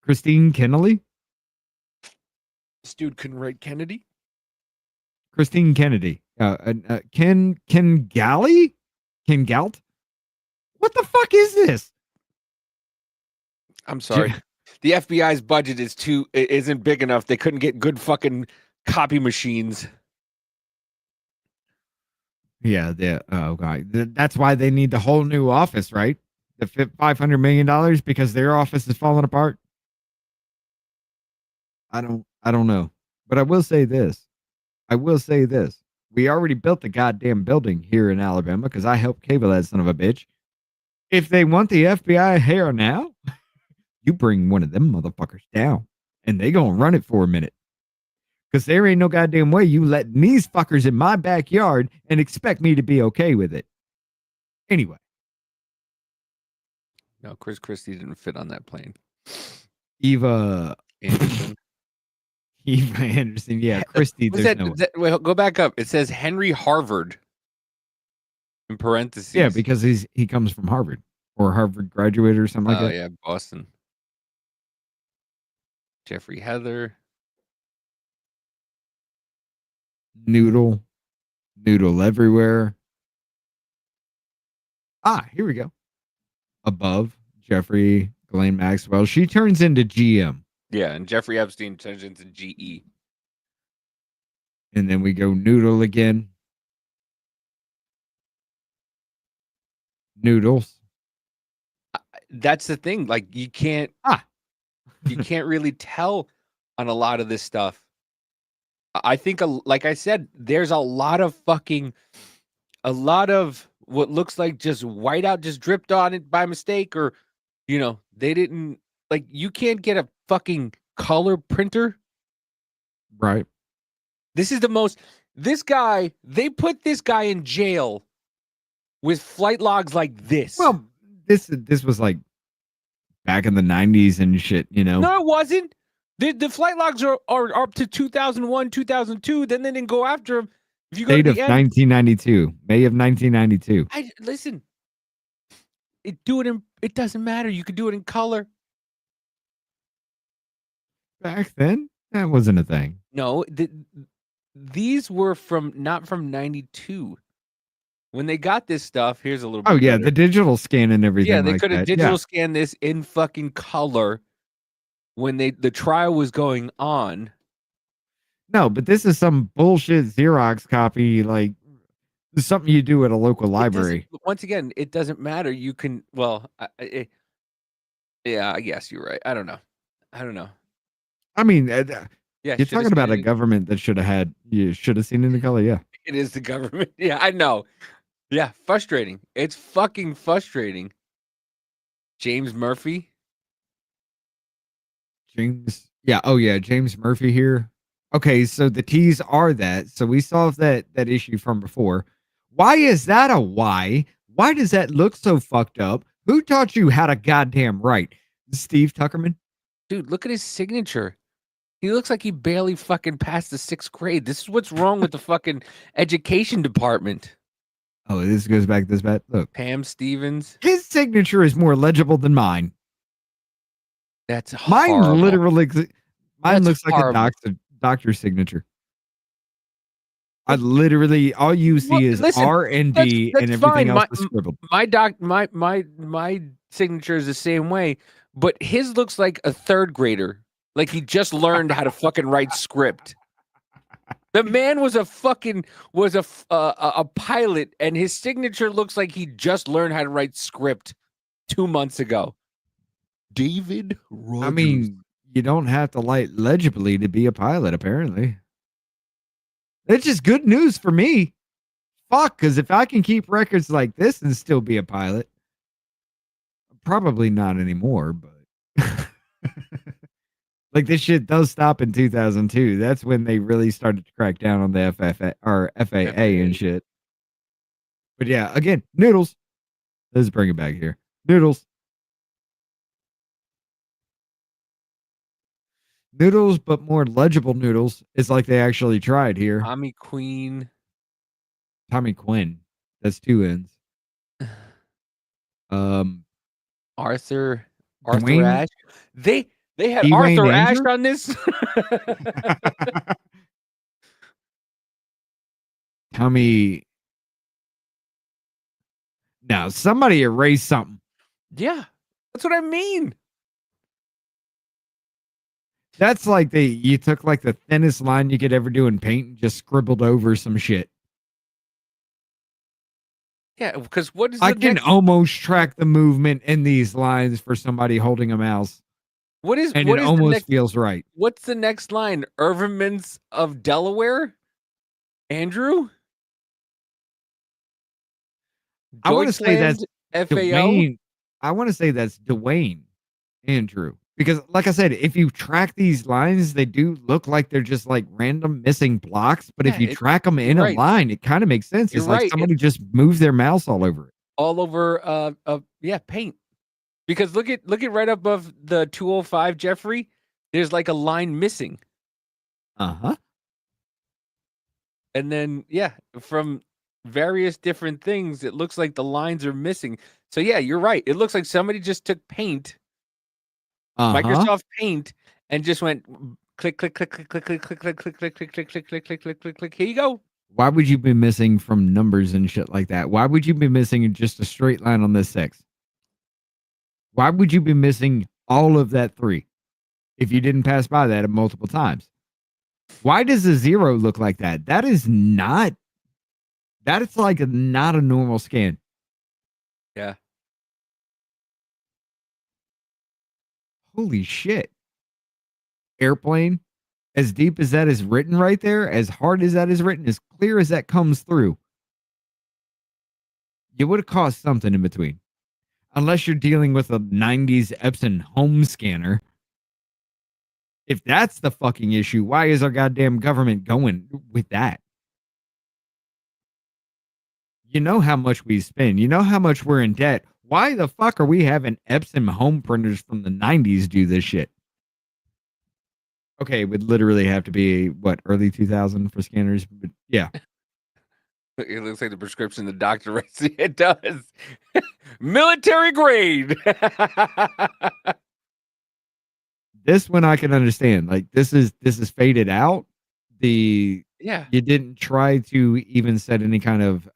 Christine Kennelly. This dude couldn't write Kennedy. Christine Kennedy. Ken Galley? Ken Galt? What the fuck is this? I'm sorry. The FBI's budget isn't big enough. They couldn't get good fucking copy machines. Yeah, oh god. That's why they need the whole new office, right? The $500 million because their office is falling apart. I don't know. But I will say this. We already built the goddamn building here in Alabama because I helped cable that son of a bitch. If they want the FBI here now, you bring one of them motherfuckers down and they gonna run it for a minute. Because there ain't no goddamn way you letting these fuckers in my backyard and expect me to be okay with it. Anyway. No, Chris Christie didn't fit on that plane. Eva Anderson. Eva Anderson. Yeah, Christie. Wait, go back up. It says Henry Harvard in parentheses. Yeah, because he comes from Harvard or Harvard graduate or something like that. Oh, yeah, Boston. Jeffrey Heather. Noodle everywhere. Here we go. Above Jeffrey, Ghislaine Maxwell. She turns into GM. Yeah, and Jeffrey Epstein turns into GE. And then we go Noodle again. Noodles. That's the thing. Like you can't really tell on a lot of this stuff. I think, like I said, there's a lot of what looks like just whiteout just dripped on it by mistake, or they didn't you can't get a fucking color printer. Right. This guy, they put this guy in jail with flight logs like this. Well, this was like back in the 90s and shit, No, it wasn't. The flight logs are up to 2001, 2002. Then they didn't go after him. If you go Date to of the end, 1992, May of 1992. listen. It doesn't matter. You could do it in color. Back then, that wasn't a thing. No, these were not from 92. When they got this stuff, here's a little bit. Oh, yeah, better. the digital scan and everything. Yeah, they like could have that. digital scanned this in fucking color when the trial was going on. No, but this is some bullshit Xerox copy, like something you do at a local library. Once again, it doesn't matter. You can, yeah, I guess you're right. I don't know. I mean, Yeah, you're talking about a government that should have seen it in color. Yeah, it is the government. Yeah, I know. Yeah, frustrating. It's fucking frustrating. James Murphy. Yeah. Oh, yeah. James Murphy here. Okay, so the T's are that. So we solved that issue from before. Why is that a Y? Why does that look so fucked up? Who taught you how to goddamn write? Steve Tuckerman? Dude, look at his signature. He looks like he barely fucking passed the 6th grade. This is what's wrong with the fucking education department. Oh, this goes back this bad. Look. Pam Stevens. His signature is more legible than mine. That's mine horrible. literally mine That's looks horrible. like a doctor's signature. I literally all you see is R and D and everything else is scribbled. My signature is the same way, but his looks like a 3rd grader. Like he just learned how to fucking write script. The man was a pilot, and his signature looks like he just learned how to write script 2 months ago. David Rogers. I mean, you don't have to write legibly to be a pilot, apparently. It's just good news for me. Fuck, because if I can keep records like this and still be a pilot, probably not anymore, but like this shit does stop in 2002. That's when they really started to crack down on the FAA and shit. But yeah, again, noodles. Let's bring it back here. Noodles. Noodles, but more legible noodles. It's like they actually tried here. Tommy Queen. Tommy Quinn. That's 2 N's. Arthur Dwayne? Ashe. They had Dwayne Arthur Ashe Andrew? on this. Tommy. Now, somebody erased something. Yeah, that's what I mean. That's like you took like the thinnest line you could ever do in paint and just scribbled over some shit. Yeah, because what is I can almost track the movement in these lines for somebody holding a mouse. It almost feels right. What's the next line? Irvinmans of Delaware? Andrew? I want to say that's FAO? Dwayne. I want to say that's Dwayne Andrew. Because, like I said, if you track these lines, they do look like they're just like random missing blocks. But if you track them in a line, it kind of makes sense. It's like somebody just moves their mouse all over it. All over, paint. Because look at right above the 205 Jeffrey. There's like a line missing. Uh-huh. And then, from various different things, it looks like the lines are missing. So, yeah, you're right. It looks like somebody just took paint. Microsoft Paint and just went click, click, click, click, click, click, click, click, click, click, click, click, click, click, click, click, click, click. Here you go. Why would you be missing from numbers and shit like that? Why would you be missing just a straight line on this 6? Why would you be missing all of that 3 if you didn't pass by that multiple times? Why does a 0 look like that? That is like not a normal scan. Yeah. Holy shit. Airplane. as deep as that is written right there, as hard as that is written, as clear as that comes through, you would have caused something in between. Unless you're dealing with a 90s Epson home scanner. If that's the fucking issue, why is our goddamn government going with that? You know how much we spend. You know how much we're in debt. Why the fuck are we having Epson home printers from the 90s do this shit? Okay, it would literally have to be, what, early 2000 for scanners? But yeah. It looks like the prescription the doctor writes. It does. Military grade. This one I can understand. Like, this is faded out. You didn't try to even set any kind of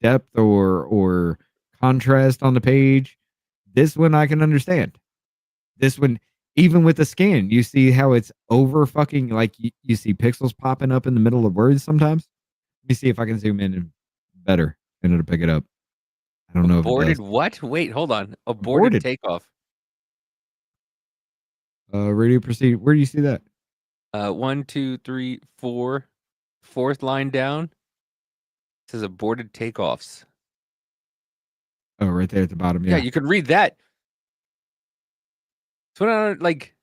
depth or contrast on the page. This one I can understand. This one, even with the scan, you see how it's over fucking, like, you see pixels popping up in the middle of words sometimes. Let me see if I can zoom in and better and it'll pick it up. I don't know if Aborted it does. what? Wait, hold on. Aborted takeoff. Radio proceed. Where do you see that? 1, 2, 3, 4. Fourth line down. It says aborted takeoffs. Oh, right there at the bottom. Yeah, you can read that. So I don't like.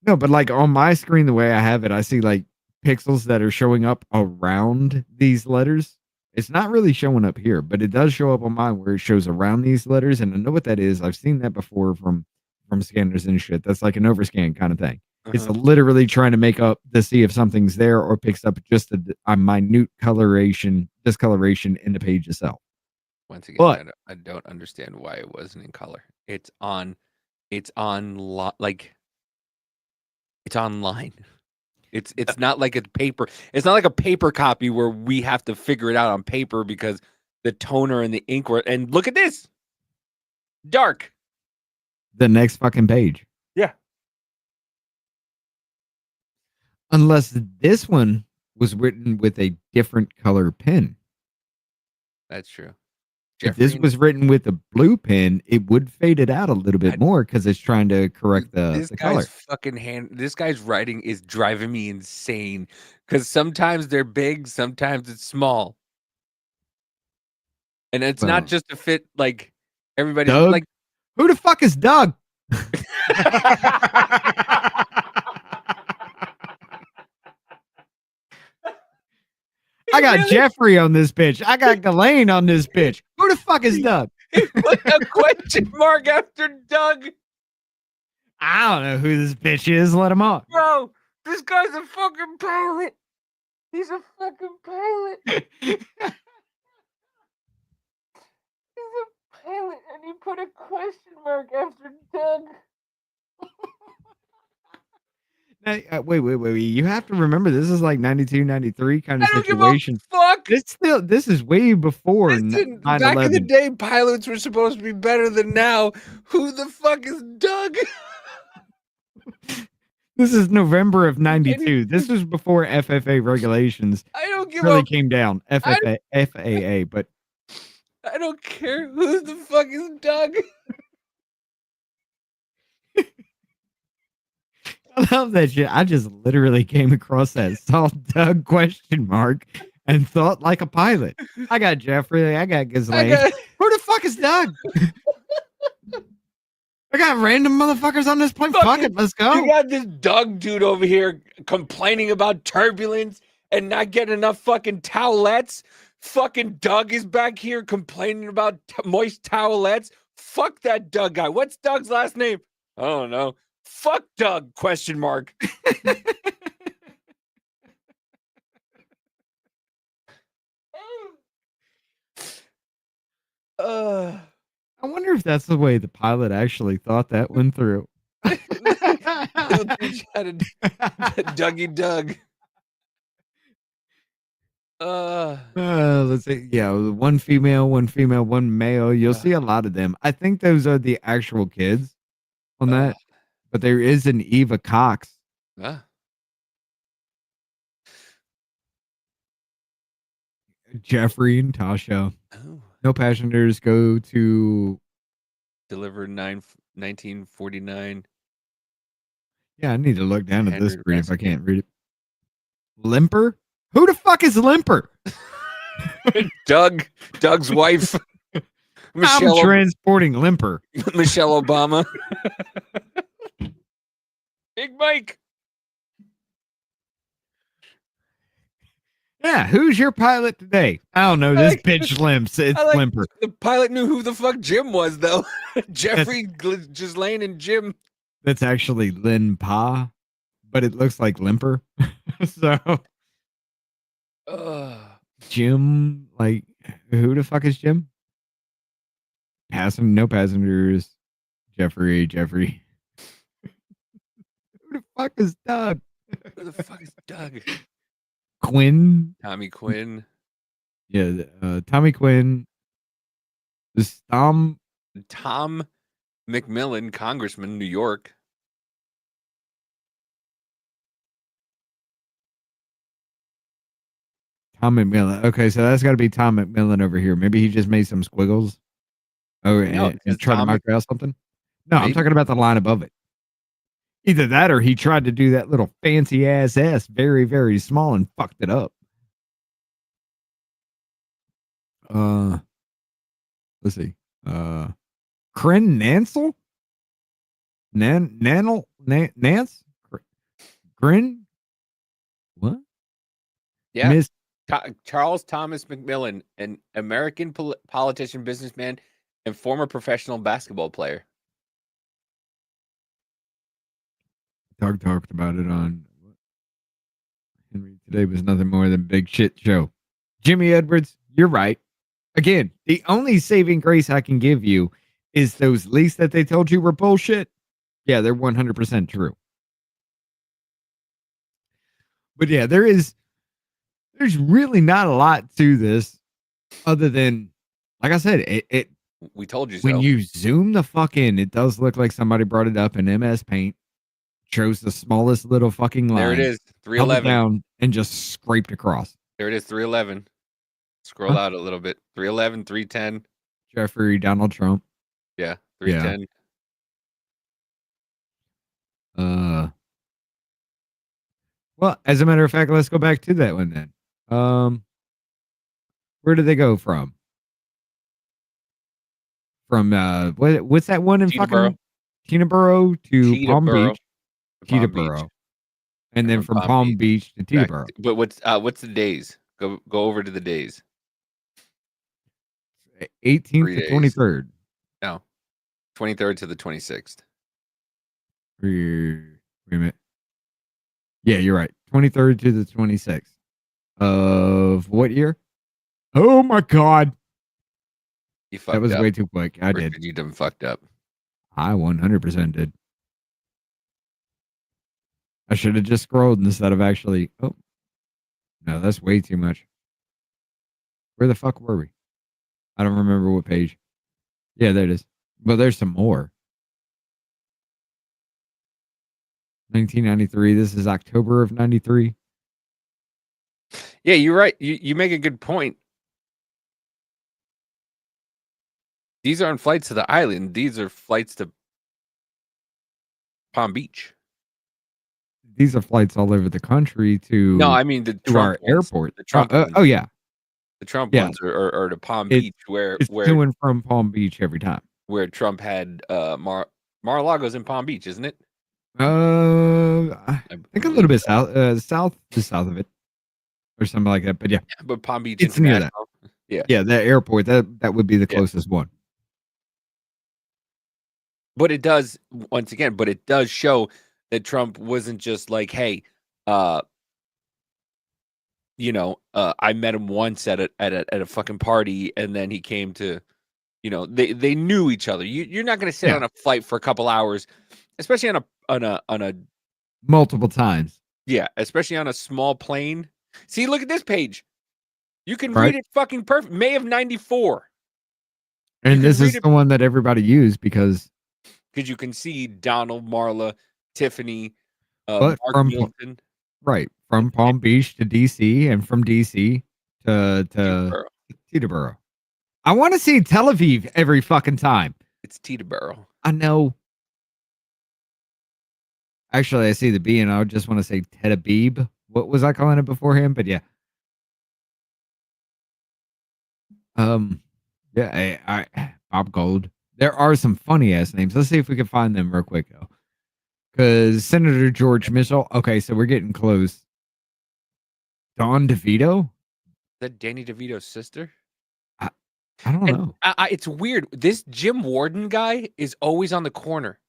No, but like on my screen, the way I have it, I see like pixels that are showing up around these letters. It's not really showing up here, but it does show up on mine where it shows around these letters. And I know what that is. I've seen that before from scanners and shit. That's like an overscan kind of thing. It's literally trying to make up to see if something's there or picks up just a minute discoloration in the page itself. Once again, But I don't understand why it wasn't in color. It's online. It's not like a paper. It's not like a paper copy where we have to figure it out on paper because the toner and the ink were. And look at this, dark. The next fucking page. Yeah. Unless this one was written with a different color pen. That's true. If this was written with a blue pen, it would fade it out a little bit more because it's trying to correct the color. This guy's writing is driving me insane because sometimes they're big, sometimes it's small, and it's not just to fit like everybody's Doug? like. Who the fuck is Doug? I got Jeffrey on this bitch. I got Ghislaine on this bitch. Who the fuck is Doug? He put a question mark after Doug. I don't know who this bitch is. Let him on. Bro, this guy's a fucking pilot. He's a fucking pilot. He's a pilot, and he put a question mark after Doug. Now, wait. You have to remember, this is like 92, 93 kind of situation. Fuck. This is way before 9/11. Back in the day, pilots were supposed to be better than now. Who the fuck is Doug? This is November of 92. This was before FFA regulations. I don't give really up. came down. FAA, but I don't care. Who the fuck is Doug? I love that shit. I just literally came across that, saw Doug question mark, and thought like a pilot. I got Jeffrey. I got Ghislaine. Who the fuck is Doug? I got random motherfuckers on this plane. Fuck it, let's go. You got this Doug dude over here complaining about turbulence and not getting enough fucking towelettes. Fucking Doug is back here complaining about moist towelettes. Fuck that Doug guy. What's Doug's last name? I don't know. Fuck Doug, question mark. I wonder if that's the way the pilot actually thought that went through. Dougie Doug. Let's see. Yeah, one female, one male. You'll see a lot of them. I think those are the actual kids on that. But there is an Eva Cox. Jeffrey and Tasha. Oh. No passengers go to delivered 1949. Yeah, I need to look down at this Henry screen if I Rescue. can't read it. Limper? Who the fuck is Limper? Doug's wife, I'm Michelle transporting Limper. Michelle Obama. Big Mike. Yeah, who's your pilot today? I don't know. This bitch limps. It's Limper. The pilot knew who the fuck Jim was, though. Jeffrey, Ghislaine, and Jim. That's actually Lin Pa, but it looks like Limper. So Jim, like, who the fuck is Jim? No passengers. Jeffrey. Who the fuck is Doug? Who the fuck is Doug? Quinn. Tommy Quinn. Yeah, Tommy Quinn. This Tom McMillan, Congressman, New York. Tom McMillan. Okay, so that's got to be Tom McMillan over here. Maybe he just made some squiggles. Oh, No, and tried to micro out something. No, I'm Maybe. talking about the line above it. Either that or he tried to do that little fancy ass S very, very small and fucked it up. Let's see. Kren Nansel? Nance? Grin? What? Yeah. Miss Charles Thomas McMillan, an American politician, businessman, and former professional basketball player. Doug talked about it on Henry Today was nothing more than big shit show. Jimmy Edwards, you're right. Again, the only saving grace I can give you is those leaks that they told you were bullshit. Yeah, they're 100% true. But yeah, there's really not a lot to this other than, like I said, it We told you so. when you zoom the fuck in, it does look like somebody brought it up in MS Paint, chose the smallest little fucking line. There it is, held it 311. down, and just scraped across. There it is, 311. Scroll out a little bit. 311, 310. Jeffrey, Donald Trump. Yeah, 310. Well, as a matter of fact, let's go back to that one then. Where did they go from? From what's that one in fucking Teterboro to Palm Beach? Teterboro. And then from Palm Beach to Teterboro. But what's the days? Go over to the days. 18th to 23rd. No. 23rd to the 26th. Wait a minute. Yeah, you're right. 23rd to the 26th. Of what year? Oh my God. You fucked up. That was way too quick. I did. You done fucked up. I 100% did. I should have just scrolled instead of actually. Oh, no, that's way too much. Where the fuck were we? I don't remember what page. Yeah, there it is. But there's some more. 1993. This is October of 93. Yeah, you're right. You make a good point. These aren't flights to the island. These are flights to Palm Beach. These are flights all over the country to. No, I mean the Trump our airport. The Trump. Oh yeah, the Trump ones are to Palm Beach, where it's to and from Palm Beach every time. Where Trump had Mar-a-Lago's in Palm Beach, isn't it? I think a little bit south of it, or something like that. But yeah, but Palm Beach, it's near that. Yeah, that airport that would be the closest one. But it does show that Trump wasn't just like, hey, I met him once at a fucking party, and then he came to, they knew each other. You're not going to sit on a flight for a couple hours, especially on a multiple times. Yeah, especially on a small plane. See, look at this page. You can read it fucking perfect. May of 94. And this is the one that everybody used because you can see Donald, Marla, Tiffany, Mark Milton. Right. From Palm Beach to DC and from DC to Teterboro. I want to see Tel Aviv every fucking time. It's Teterboro. I know. Actually, I see the B, and I just want to say Ted Abib. What was I calling it beforehand? But yeah. Yeah, Bob Gold. There are some funny ass names. Let's see if we can find them real quick though. Because Senator George Mitchell. Okay, so we're getting close. Don DeVito. Is that Danny DeVito's sister? I don't know. It's weird. This Jim Warden guy is always on the corner.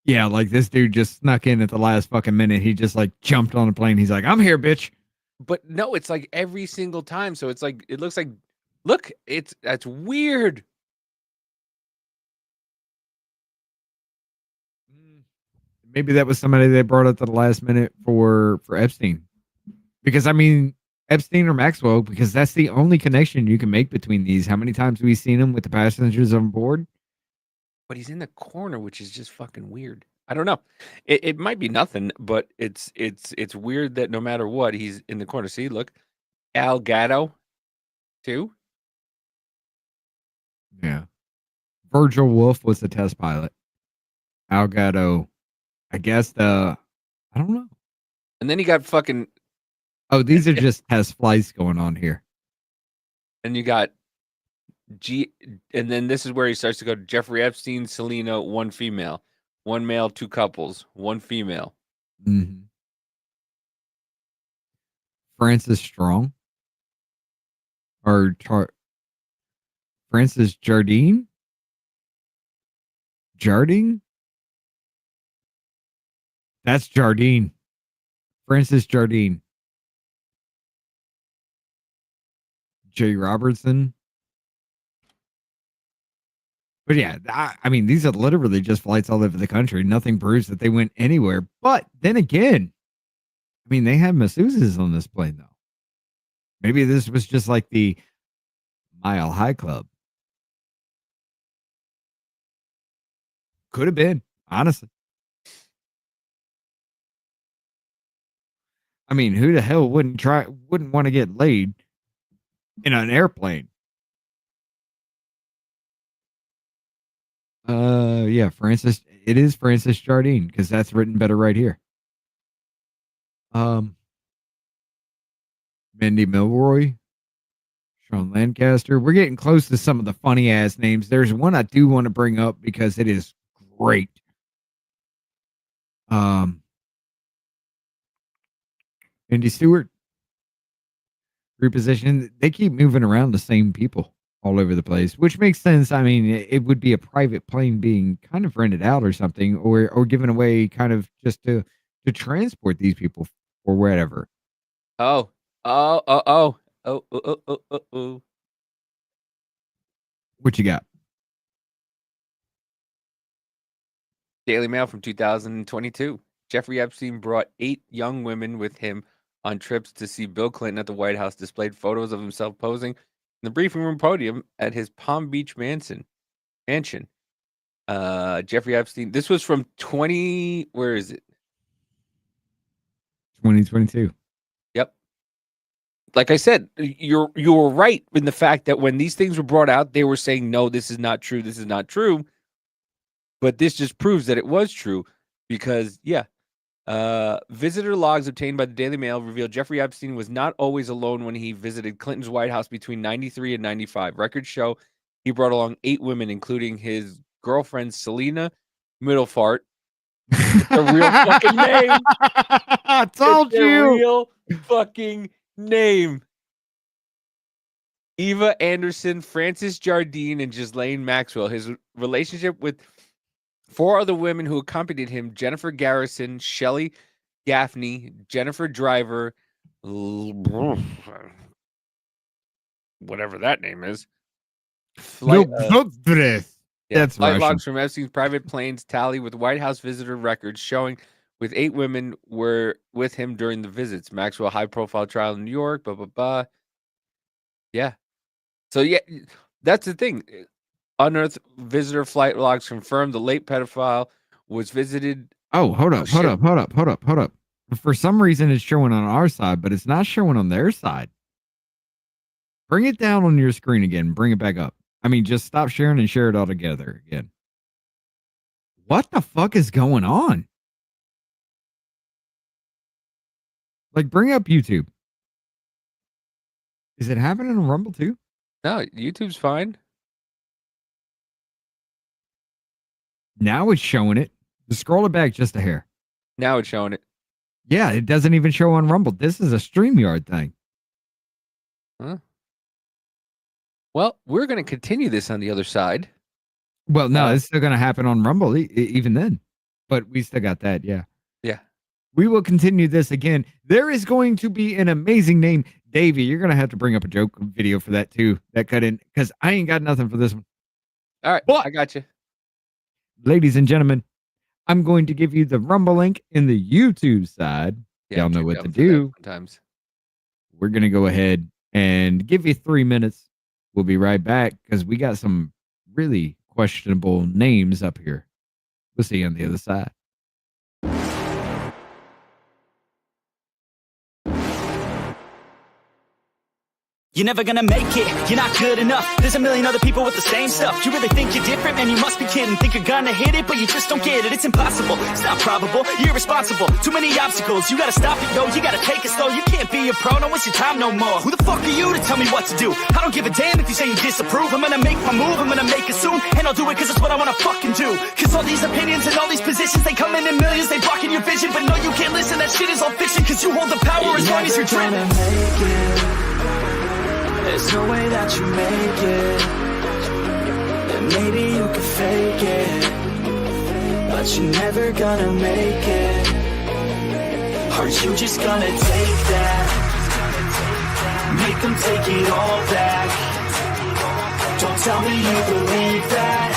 Yeah, like this dude just snuck in at the last fucking minute. He just like jumped on a plane. He's like, "I'm here, bitch." But no, it's like every single time. So it's like it looks like, look, that's weird. Maybe that was somebody they brought up to the last minute for Epstein. Because I mean, Epstein or Maxwell, because that's the only connection you can make between these. How many times have we seen him with the passengers on board? But he's in the corner, which is just fucking weird. I don't know. It might be nothing, but it's weird that no matter what, he's in the corner. See, look, Al Gatto, too. Yeah. Virgil Wolf was the test pilot. Al Gatto, I guess I don't know. And then you got fucking. Oh, these are just test flights going on here. And you got and then this is where he starts to go to Jeffrey Epstein, Selena, one female, one male, two couples, one female. Mm-hmm. Francis Strong or Francis Jardine? Jardine? That's Jardine. Francis Jardine. Jay Robertson. But yeah, I mean, these are literally just flights all over the country. Nothing proves that they went anywhere. But then again, I mean, they have masseuses on this plane, though. Maybe this was just like the Mile High Club. Could have been, honestly. I mean, who the hell wouldn't want to get laid in an airplane? Yeah, Francis. It is Francis Jardine because that's written better right here. Mindy Milroy, Sean Lancaster. We're getting close to some of the funny ass names. There's one I do want to bring up because it is great. Andy Stewart. Reposition. They keep moving around the same people all over the place, which makes sense. I mean, it would be a private plane being kind of rented out or something, or given away kind of just to transport these people or wherever. Oh. What you got? Daily Mail from 2022. Jeffrey Epstein brought 8 young women with him on trips to see Bill Clinton at the White House, displayed photos of himself posing in the briefing room podium at his Palm Beach mansion. Jeffrey Epstein. This was from where is it? 2022. Yep. Like I said, you were right in the fact that when these things were brought out, they were saying, no, this is not true. This is not true. But this just proves that it was true because, visitor logs obtained by the Daily Mail reveal Jeffrey Epstein was not always alone when he visited Clinton's White House between 93 and 95. Records show he brought along 8 women, including his girlfriend, Selena Middlefart. The real fucking name. I told you. Real fucking name. Eva Anderson, Francis Jardine, and Ghislaine Maxwell. His relationship with 4 other women who accompanied him: Jennifer Garrison, Shelley Gaffney, Jennifer Driver, whatever that name is. That's flight Russian. logs from Epstein's private planes tally with White House visitor records showing with 8 women were with him during the visits. Maxwell high-profile trial in New York, blah, blah, blah. Yeah. So, yeah, that's the thing. Unearthed visitor flight logs confirmed the late pedophile was visited. Oh, hold up. For some reason, it's showing on our side, but it's not showing on their side. Bring it down on your screen again. Bring it back up. I mean, just stop sharing and share it all together again. What? what the fuck is going on? Like, bring up YouTube. Is it happening on Rumble too? No, YouTube's fine. Now it's showing it. Just scroll it back just a hair. Now it's showing it. Yeah, it doesn't even show on Rumble. This is a StreamYard thing. Huh? Well, we're going to continue this on the other side. Well, no, it's still going to happen on Rumble even then. But we still got that, yeah. Yeah. We will continue this again. There is going to be an amazing name. Davey, you're going to have to bring up a joke video for that too. That cut in, because I ain't got nothing for this one. All right, but, I got you. Ladies and gentlemen, I'm going to give you the Rumble link in the YouTube side. Yeah, y'all know what to do. Sometimes. We're going to go ahead and give you 3 minutes. We'll be right back because we got some really questionable names up here. We'll see you on the other side. You're never gonna make it, you're not good enough. There's a million other people with the same stuff. You really think you're different? Man, you must be kidding. Think you're gonna hit it, but you just don't get it. It's impossible, it's not probable, you're irresponsible. Too many obstacles, you gotta stop it, yo. You gotta take it slow, you can't be a pro, don't waste your time no more. Who the fuck are you to tell me what to do? I don't give a damn if you say you disapprove. I'm gonna make my move, I'm gonna make it soon. And I'll do it cause it's what I wanna fucking do. Cause all these opinions and all these positions, they come in millions, they blocking your vision. But no, you can't listen, that shit is all fiction. Cause you hold the power as long as you're dreaming. There's no way that you make it. And maybe you can fake it, but you're never gonna make it. Aren't you just gonna take that? Make them take it all back. Don't tell me you believe that.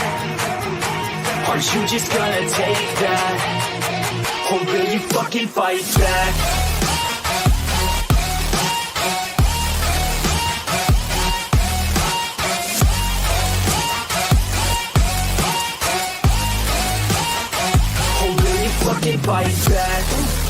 Aren't you just gonna take that? Or will you fucking fight back? Fucking fight back.